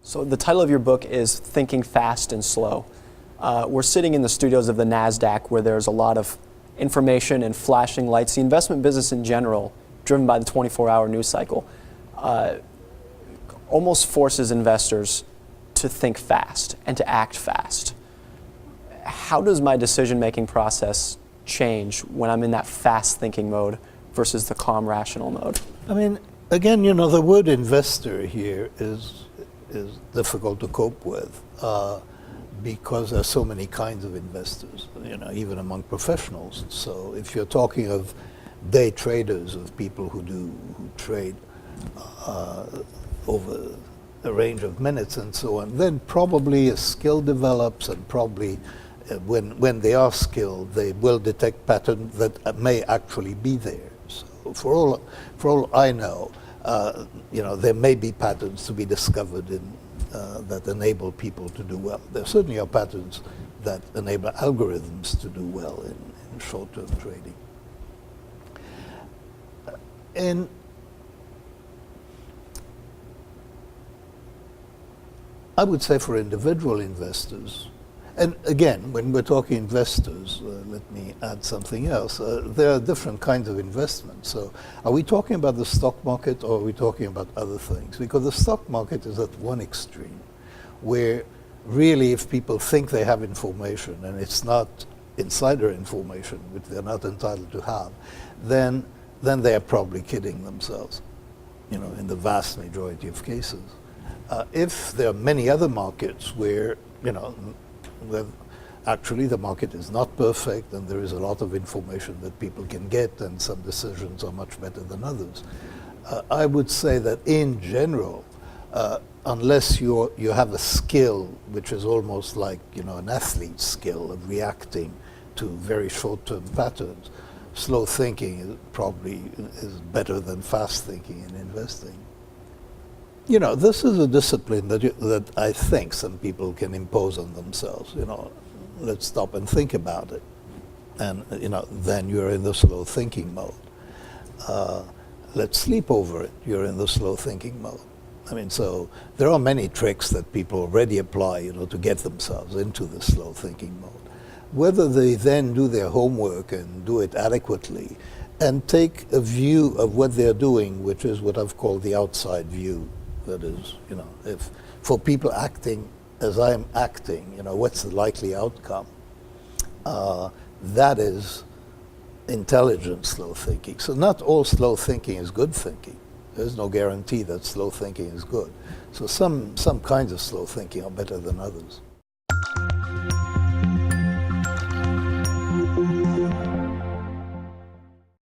So the title of your book is Thinking Fast and Slow. We're sitting in the studios of the NASDAQ where there's a lot of information and flashing lights. The investment business in general, driven by the 24-hour news cycle, almost forces investors to think fast and to act fast. How does my decision-making process change when I'm in that fast thinking mode versus the calm, rational mode? I mean, again, the word investor here is difficult to cope with because there are so many kinds of investors, even among professionals. So if you're talking of day traders, of people who trade over a range of minutes and so on, then probably a skill develops, and probably when they are skilled, they will detect patterns that may actually be there. So for all I know, there may be patterns to be discovered that enable people to do well. There certainly are patterns that enable algorithms to do well in short-term trading. And I would say for individual investors, and again, when we're talking investors, let me add something else. There are different kinds of investments. So are we talking about the stock market, or are we talking about other things? Because the stock market is at one extreme, where really if people think they have information and it's not insider information, which they're not entitled to have, then they are probably kidding themselves, in the vast majority of cases. If there are many other markets where, where actually the market is not perfect and there is a lot of information that people can get, and some decisions are much better than others, I would say that in general, unless you have a skill which is almost like an athlete's skill of reacting to very short-term patterns, slow thinking probably is better than fast thinking in investing. This is a discipline that I think some people can impose on themselves. Let's stop and think about it. And, then you're in the slow thinking mode. Let's sleep over it. You're in the slow thinking mode. I mean, so there are many tricks that people already apply, to get themselves into the slow thinking mode. Whether they then do their homework and do it adequately and take a view of what they're doing, which is what I've called the outside view. That is, if for people acting as I'm acting, what's the likely outcome? That is intelligent slow thinking. So not all slow thinking is good thinking. There's no guarantee that slow thinking is good. So some kinds of slow thinking are better than others.